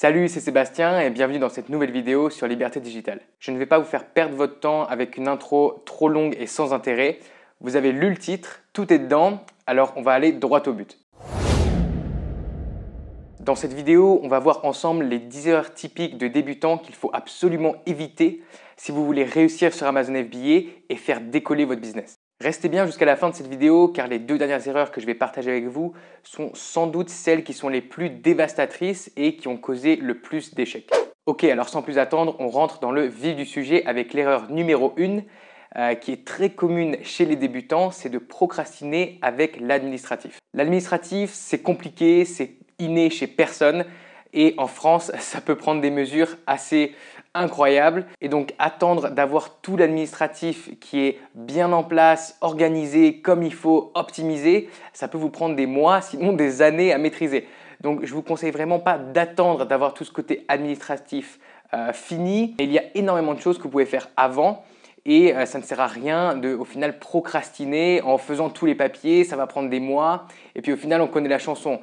Salut, c'est Sébastien et bienvenue dans cette nouvelle vidéo sur Liberté Digitale. Je ne vais pas vous faire perdre votre temps avec une intro trop longue et sans intérêt. Vous avez lu le titre, tout est dedans, alors on va aller droit au but. Dans cette vidéo, on va voir ensemble les 10 erreurs typiques de débutants qu'il faut absolument éviter si vous voulez réussir sur Amazon FBA et faire décoller votre business. Restez bien jusqu'à la fin de cette vidéo car les 2 dernières erreurs que je vais partager avec vous sont sans doute celles qui sont les plus dévastatrices et qui ont causé le plus d'échecs. Ok, alors sans plus attendre, on rentre dans le vif du sujet avec l'erreur numéro 1 qui est très commune chez les débutants, c'est de procrastiner avec l'administratif. L'administratif, c'est compliqué, c'est inné chez personne et en France, ça peut prendre des mesures assez incroyables et donc attendre d'avoir tout l'administratif qui est bien en place, organisé comme il faut, optimisé, ça peut vous prendre des mois, sinon des années à maîtriser. Donc je vous conseille vraiment pas d'attendre d'avoir tout ce côté administratif fini. Et il y a énormément de choses que vous pouvez faire avant. Et ça ne sert à rien de, au final, procrastiner en faisant tous les papiers, ça va prendre des mois. Et puis au final, on connaît la chanson.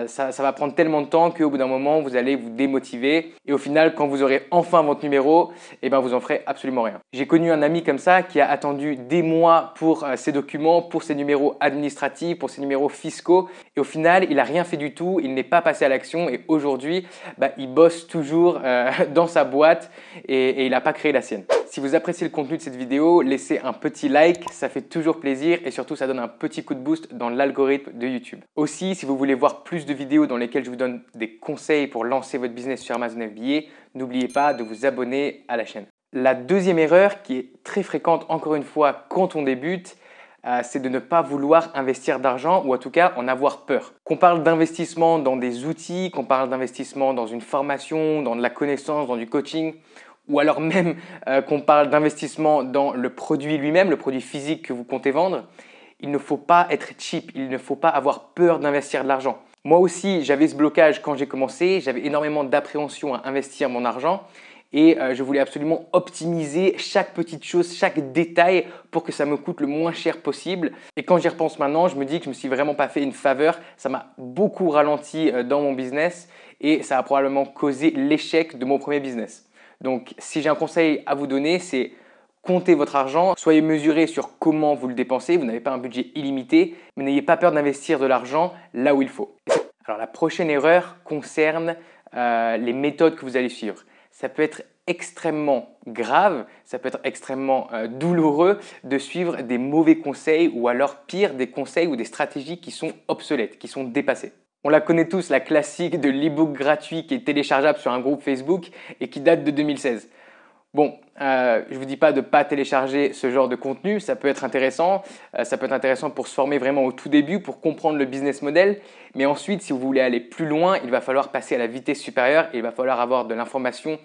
Ça va prendre tellement de temps qu'au bout d'un moment, vous allez vous démotiver. Et au final, quand vous aurez enfin votre numéro, eh ben, vous en ferez absolument rien. J'ai connu un ami comme ça qui a attendu des mois pour ses documents, pour ses numéros administratifs, pour ses numéros fiscaux. Et au final, il n'a rien fait du tout, il n'est pas passé à l'action. Et aujourd'hui, il bosse toujours dans sa boîte et il n'a pas créé la sienne. Si vous appréciez le contenu de cette vidéo, laissez un petit like, ça fait toujours plaisir et surtout ça donne un petit coup de boost dans l'algorithme de YouTube. Aussi, si vous voulez voir plus de vidéos dans lesquelles je vous donne des conseils pour lancer votre business sur Amazon FBA, n'oubliez pas de vous abonner à la chaîne. La deuxième erreur qui est très fréquente encore une fois quand on débute, c'est de ne pas vouloir investir d'argent ou en tout cas en avoir peur. Qu'on parle d'investissement dans des outils, qu'on parle d'investissement dans une formation, dans de la connaissance, dans du coaching, ou alors même qu'on parle d'investissement dans le produit lui-même, le produit physique que vous comptez vendre, il ne faut pas être cheap, il ne faut pas avoir peur d'investir de l'argent. Moi aussi, j'avais ce blocage quand j'ai commencé, j'avais énormément d'appréhension à investir mon argent et je voulais absolument optimiser chaque petite chose, chaque détail pour que ça me coûte le moins cher possible. Et quand j'y repense maintenant, je me dis que je ne me suis vraiment pas fait une faveur, ça m'a beaucoup ralenti dans mon business et ça a probablement causé l'échec de mon premier business. Donc, si j'ai un conseil à vous donner, c'est comptez votre argent, soyez mesuré sur comment vous le dépensez. Vous n'avez pas un budget illimité, mais n'ayez pas peur d'investir de l'argent là où il faut. Alors, la prochaine erreur concerne les méthodes que vous allez suivre. Ça peut être extrêmement grave, ça peut être extrêmement douloureux de suivre des mauvais conseils ou alors pire, des conseils ou des stratégies qui sont obsolètes, qui sont dépassées. On la connaît tous, la classique de l'e-book gratuit qui est téléchargeable sur un groupe Facebook et qui date de 2016. Bon, je ne vous dis pas de ne pas télécharger ce genre de contenu, ça peut être intéressant. Ça peut être intéressant pour se former vraiment au tout début, pour comprendre le business model. Mais ensuite, si vous voulez aller plus loin, il va falloir passer à la vitesse supérieure et il va falloir avoir de l'information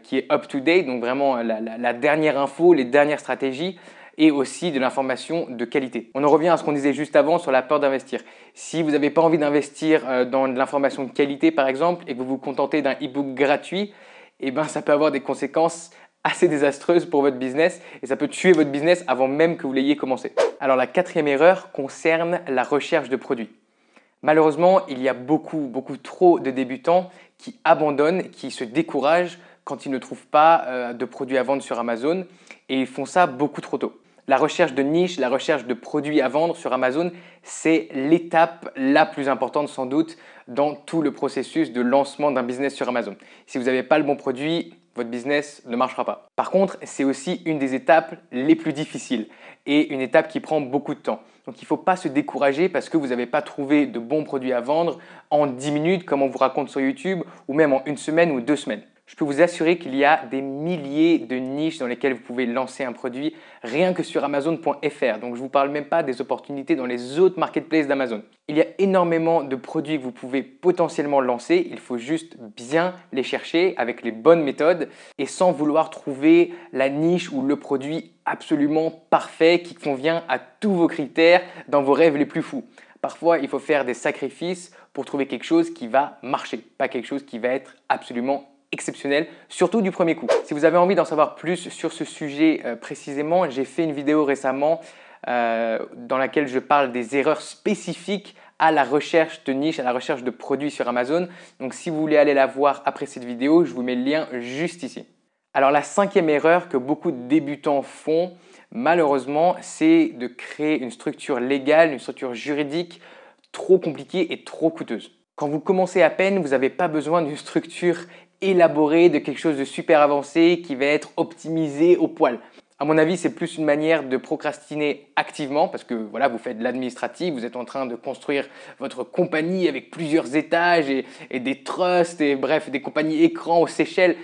qui est up-to-date, donc vraiment la dernière info, les dernières stratégies et aussi de l'information de qualité. On en revient à ce qu'on disait juste avant sur la peur d'investir. Si vous n'avez pas envie d'investir dans de l'information de qualité par exemple et que vous vous contentez d'un e-book gratuit, eh ben, ça peut avoir des conséquences assez désastreuses pour votre business et ça peut tuer votre business avant même que vous l'ayez commencé. Alors la quatrième erreur concerne la recherche de produits. Malheureusement, il y a beaucoup trop de débutants qui abandonnent, qui se découragent quand ils ne trouvent pas de produits à vendre sur Amazon et ils font ça beaucoup trop tôt. La recherche de niche, la recherche de produits à vendre sur Amazon, c'est l'étape la plus importante sans doute dans tout le processus de lancement d'un business sur Amazon. Si vous n'avez pas le bon produit, votre business ne marchera pas. Par contre, c'est aussi une des étapes les plus difficiles et une étape qui prend beaucoup de temps. Donc il ne faut pas se décourager parce que vous n'avez pas trouvé de bons produits à vendre en 10 minutes comme on vous raconte sur YouTube ou même en 1 semaine ou 2 semaines. Je peux vous assurer qu'il y a des milliers de niches dans lesquelles vous pouvez lancer un produit rien que sur Amazon.fr. Donc je ne vous parle même pas des opportunités dans les autres marketplaces d'Amazon. Il y a énormément de produits que vous pouvez potentiellement lancer. Il faut juste bien les chercher avec les bonnes méthodes et sans vouloir trouver la niche ou le produit absolument parfait qui convient à tous vos critères dans vos rêves les plus fous. Parfois, il faut faire des sacrifices pour trouver quelque chose qui va marcher, pas quelque chose qui va être absolument exceptionnel, surtout du premier coup. Si vous avez envie d'en savoir plus sur ce sujet précisément, j'ai fait une vidéo récemment dans laquelle je parle des erreurs spécifiques à la recherche de niche, à la recherche de produits sur Amazon. Donc si vous voulez aller la voir après cette vidéo, je vous mets le lien juste ici. Alors la cinquième erreur que beaucoup de débutants font, malheureusement, c'est de créer une structure légale, une structure juridique trop compliquée et trop coûteuse. Quand vous commencez à peine, vous n'avez pas besoin d'une structure élaborée, de quelque chose de super avancé qui va être optimisé au poil. À mon avis, c'est plus une manière de procrastiner activement parce que voilà, vous faites de l'administratif, vous êtes en train de construire votre compagnie avec plusieurs étages et des trusts et bref, des compagnies écrans aux Seychelles.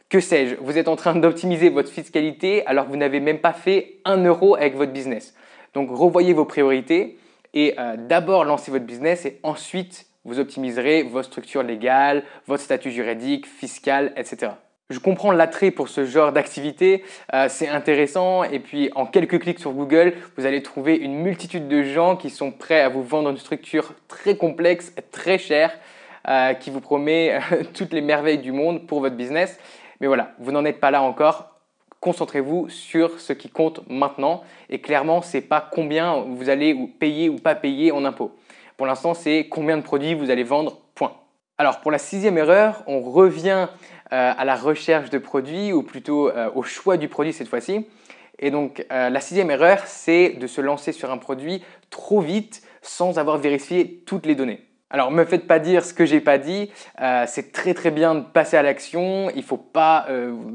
Que sais-je, vous êtes en train d'optimiser votre fiscalité alors que vous n'avez même pas fait 1 euro avec votre business. Donc revoyez vos priorités et d'abord lancez votre business et ensuite vous optimiserez votre structure légale, votre statut juridique, fiscal, etc. Je comprends l'attrait pour ce genre d'activité, c'est intéressant et puis en quelques clics sur Google, vous allez trouver une multitude de gens qui sont prêts à vous vendre une structure très complexe, très chère, qui vous promet toutes les merveilles du monde pour votre business. Mais voilà, vous n'en êtes pas là encore. Concentrez-vous sur ce qui compte maintenant. Et clairement, ce n'est pas combien vous allez payer ou pas payer en impôts. Pour l'instant, c'est combien de produits vous allez vendre, point. Alors, pour la sixième erreur, on revient à la recherche de produits ou plutôt au choix du produit cette fois-ci. Et donc, la sixième erreur, c'est de se lancer sur un produit trop vite sans avoir vérifié toutes les données. Alors, ne me faites pas dire ce que j'ai pas dit, c'est très bien de passer à l'action, il ne faut pas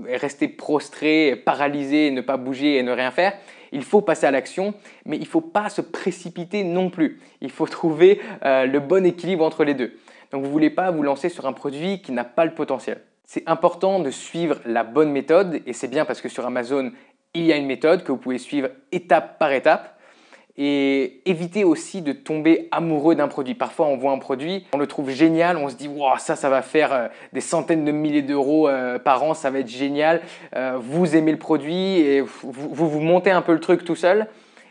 rester prostré, paralysé, ne pas bouger et ne rien faire. Il faut passer à l'action, mais il ne faut pas se précipiter non plus. Il faut trouver le bon équilibre entre les deux. Donc, vous ne voulez pas vous lancer sur un produit qui n'a pas le potentiel. C'est important de suivre la bonne méthode et c'est bien parce que sur Amazon, il y a une méthode que vous pouvez suivre étape par étape. Et évitez aussi de tomber amoureux d'un produit. Parfois, on voit un produit, on le trouve génial, on se dit wow, ça va faire des centaines de milliers d'euros par an, ça va être génial. Vous aimez le produit et vous montez un peu le truc tout seul.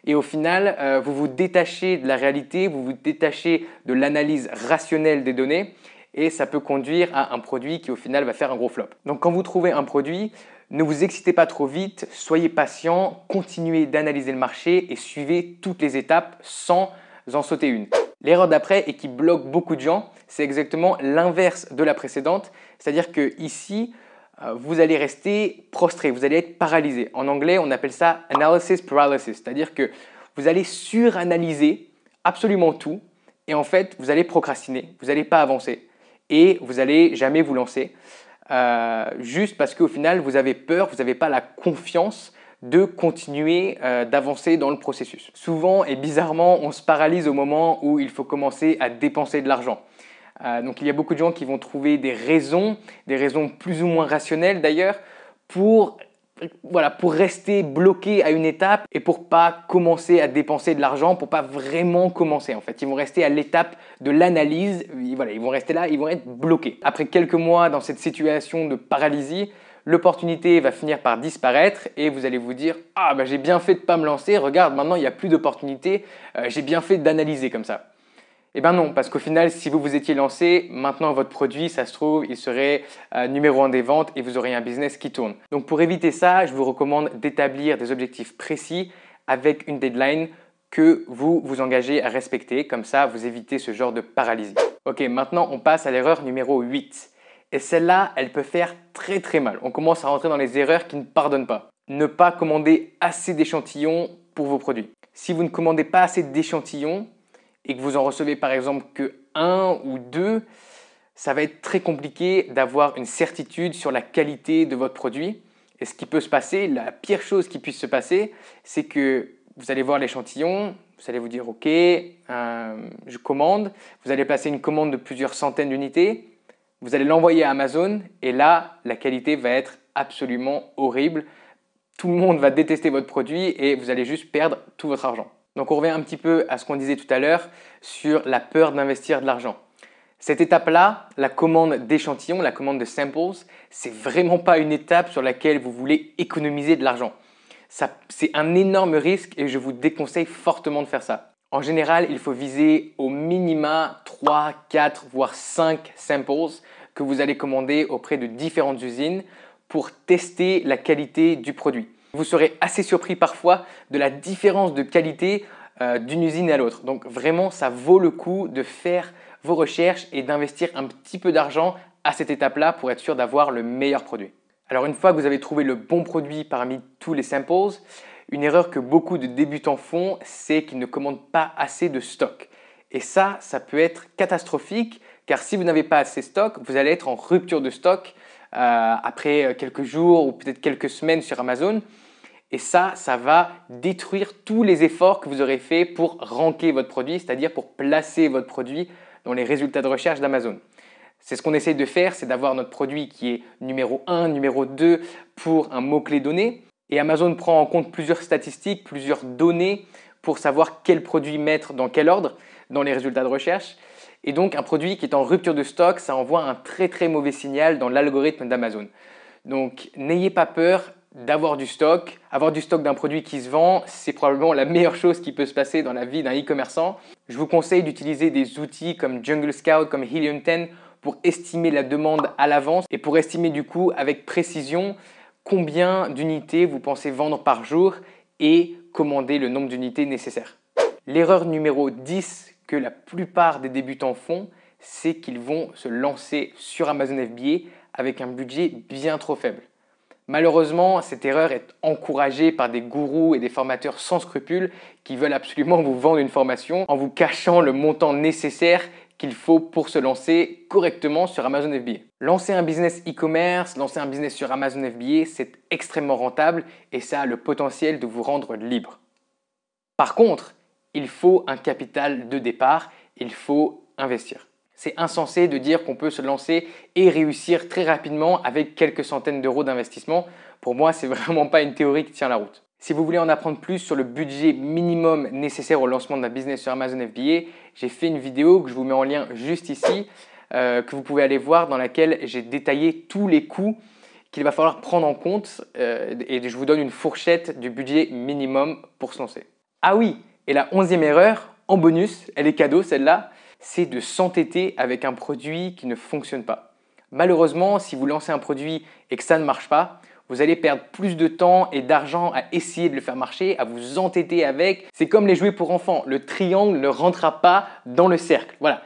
Et au final, vous vous détachez de la réalité, vous vous détachez de l'analyse rationnelle des données et ça peut conduire à un produit qui au final va faire un gros flop. Donc quand vous trouvez un produit, ne vous excitez pas trop vite, soyez patient, continuez d'analyser le marché et suivez toutes les étapes sans en sauter une. L'erreur d'après et qui bloque beaucoup de gens, c'est exactement l'inverse de la précédente, c'est-à-dire que ici, vous allez rester prostré, vous allez être paralysé. En anglais, on appelle ça analysis paralysis, c'est-à-dire que vous allez suranalyser absolument tout et en fait, vous allez procrastiner, vous n'allez pas avancer et vous n'allez jamais vous lancer. Juste parce qu'au final, vous avez peur, vous n'avez pas la confiance de continuer d'avancer dans le processus. Souvent et bizarrement, on se paralyse au moment où il faut commencer à dépenser de l'argent. Donc il y a beaucoup de gens qui vont trouver des raisons plus ou moins rationnelles d'ailleurs, pour rester bloqués à une étape et pour pas commencer à dépenser de l'argent, pour pas vraiment commencer en fait. Ils vont rester à l'étape de l'analyse, voilà, ils vont rester là, ils vont être bloqués. Après quelques mois dans cette situation de paralysie, l'opportunité va finir par disparaître et vous allez vous dire « Ah bah j'ai bien fait de pas me lancer, regarde maintenant il n'y a plus d'opportunité, j'ai bien fait d'analyser comme ça ». Eh bien non, parce qu'au final, si vous vous étiez lancé, maintenant votre produit, ça se trouve, il serait numéro 1 des ventes et vous aurez un business qui tourne. Donc pour éviter ça, je vous recommande d'établir des objectifs précis avec une deadline que vous vous engagez à respecter. Comme ça, vous évitez ce genre de paralysie. Ok, maintenant on passe à l'erreur numéro 8. Et celle-là, elle peut faire très mal. On commence à rentrer dans les erreurs qui ne pardonnent pas. Ne pas commander assez d'échantillons pour vos produits. Si vous ne commandez pas assez d'échantillons, et que vous en recevez par exemple que 1 ou 2, ça va être très compliqué d'avoir une certitude sur la qualité de votre produit. Et ce qui peut se passer, la pire chose qui puisse se passer, c'est que vous allez voir l'échantillon, vous allez vous dire « Ok, je commande ». Vous allez passer une commande de plusieurs centaines d'unités, vous allez l'envoyer à Amazon et là, la qualité va être absolument horrible. Tout le monde va détester votre produit et vous allez juste perdre tout votre argent. Donc on revient un petit peu à ce qu'on disait tout à l'heure sur la peur d'investir de l'argent. Cette étape-là, la commande d'échantillons, la commande de samples, c'est vraiment pas une étape sur laquelle vous voulez économiser de l'argent. C'est un énorme risque et je vous déconseille fortement de faire ça. En général, il faut viser au minima 3, 4, voire 5 samples que vous allez commander auprès de différentes usines pour tester la qualité du produit. Vous serez assez surpris parfois de la différence de qualité d'une usine à l'autre. Donc vraiment, ça vaut le coup de faire vos recherches et d'investir un petit peu d'argent à cette étape-là pour être sûr d'avoir le meilleur produit. Alors une fois que vous avez trouvé le bon produit parmi tous les samples, une erreur que beaucoup de débutants font, c'est qu'ils ne commandent pas assez de stock. Et ça peut être catastrophique car si vous n'avez pas assez de stock, vous allez être en rupture de stock après quelques jours ou peut-être quelques semaines sur Amazon. Et ça va détruire tous les efforts que vous aurez fait pour ranker votre produit, c'est-à-dire pour placer votre produit dans les résultats de recherche d'Amazon. C'est ce qu'on essaye de faire, c'est d'avoir notre produit qui est numéro 1, numéro 2 pour un mot-clé donné. Et Amazon prend en compte plusieurs statistiques, plusieurs données pour savoir quel produit mettre dans quel ordre dans les résultats de recherche. Et donc un produit qui est en rupture de stock, ça envoie un très très mauvais signal dans l'algorithme d'Amazon. Donc n'ayez pas peur d'avoir du stock. Avoir du stock d'un produit qui se vend, c'est probablement la meilleure chose qui peut se passer dans la vie d'un e-commerçant. Je vous conseille d'utiliser des outils comme Jungle Scout, comme Helium 10 pour estimer la demande à l'avance et pour estimer du coup avec précision combien d'unités vous pensez vendre par jour et commander le nombre d'unités nécessaires. L'erreur numéro 10 que la plupart des débutants font, c'est qu'ils vont se lancer sur Amazon FBA avec un budget bien trop faible. Malheureusement, cette erreur est encouragée par des gourous et des formateurs sans scrupules qui veulent absolument vous vendre une formation en vous cachant le montant nécessaire qu'il faut pour se lancer correctement sur Amazon FBA. Lancer un business e-commerce, lancer un business sur Amazon FBA, c'est extrêmement rentable et ça a le potentiel de vous rendre libre. Par contre, il faut un capital de départ, il faut investir. C'est insensé de dire qu'on peut se lancer et réussir très rapidement avec quelques centaines d'euros d'investissement. Pour moi, ce n'est vraiment pas une théorie qui tient la route. Si vous voulez en apprendre plus sur le budget minimum nécessaire au lancement d'un business sur Amazon FBA, j'ai fait une vidéo que je vous mets en lien juste ici, que vous pouvez aller voir, dans laquelle j'ai détaillé tous les coûts qu'il va falloir prendre en compte et je vous donne une fourchette du budget minimum pour se lancer. Ah oui, et la 11e erreur, en bonus, elle est cadeau celle-là, c'est de s'entêter avec un produit qui ne fonctionne pas. Malheureusement, si vous lancez un produit et que ça ne marche pas, vous allez perdre plus de temps et d'argent à essayer de le faire marcher, à vous entêter avec. C'est comme les jouets pour enfants. Le triangle ne rentrera pas dans le cercle. Voilà.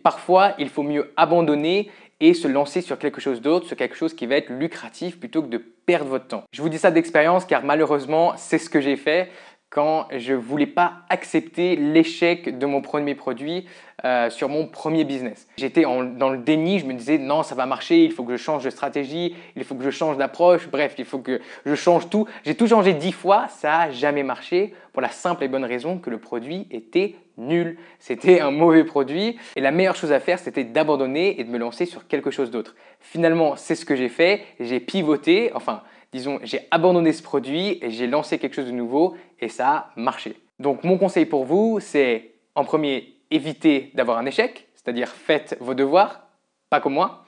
Parfois, il faut mieux abandonner et se lancer sur quelque chose d'autre, sur quelque chose qui va être lucratif plutôt que de perdre votre temps. Je vous dis ça d'expérience car malheureusement, c'est ce que j'ai fait quand je ne voulais pas accepter l'échec de mon premier produit sur mon premier business. J'étais dans le déni, je me disais non, ça va marcher, il faut que je change de stratégie, il faut que je change d'approche, bref, il faut que je change tout. J'ai tout changé 10 fois, ça n'a jamais marché pour la simple et bonne raison que le produit était nul. C'était un mauvais produit et la meilleure chose à faire, c'était d'abandonner et de me lancer sur quelque chose d'autre. Finalement, c'est ce que j'ai fait, j'ai pivoté, disons, j'ai abandonné ce produit et j'ai lancé quelque chose de nouveau et ça a marché. Donc mon conseil pour vous, c'est en premier, évitez d'avoir un échec, c'est-à-dire faites vos devoirs, pas comme moi.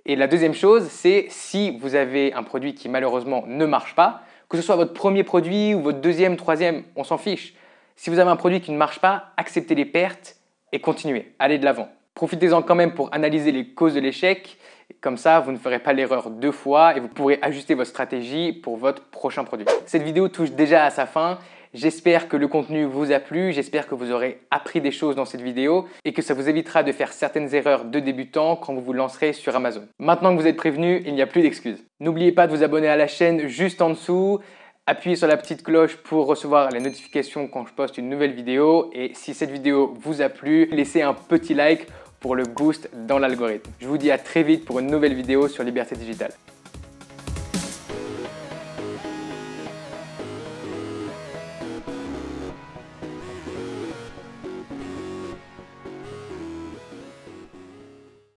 Et la deuxième chose, c'est si vous avez un produit qui malheureusement ne marche pas, que ce soit votre premier produit ou votre deuxième, troisième, on s'en fiche. Si vous avez un produit qui ne marche pas, acceptez les pertes et continuez, allez de l'avant. Profitez-en quand même pour analyser les causes de l'échec. Comme ça, vous ne ferez pas l'erreur 2 fois et vous pourrez ajuster votre stratégie pour votre prochain produit. Cette vidéo touche déjà à sa fin. J'espère que le contenu vous a plu, j'espère que vous aurez appris des choses dans cette vidéo et que ça vous évitera de faire certaines erreurs de débutant quand vous vous lancerez sur Amazon. Maintenant que vous êtes prévenu, il n'y a plus d'excuses. N'oubliez pas de vous abonner à la chaîne juste en dessous. Appuyez sur la petite cloche pour recevoir les notifications quand je poste une nouvelle vidéo. Et si cette vidéo vous a plu, laissez un petit like pour le boost dans l'algorithme. Je vous dis à très vite pour une nouvelle vidéo sur Liberté Digitale.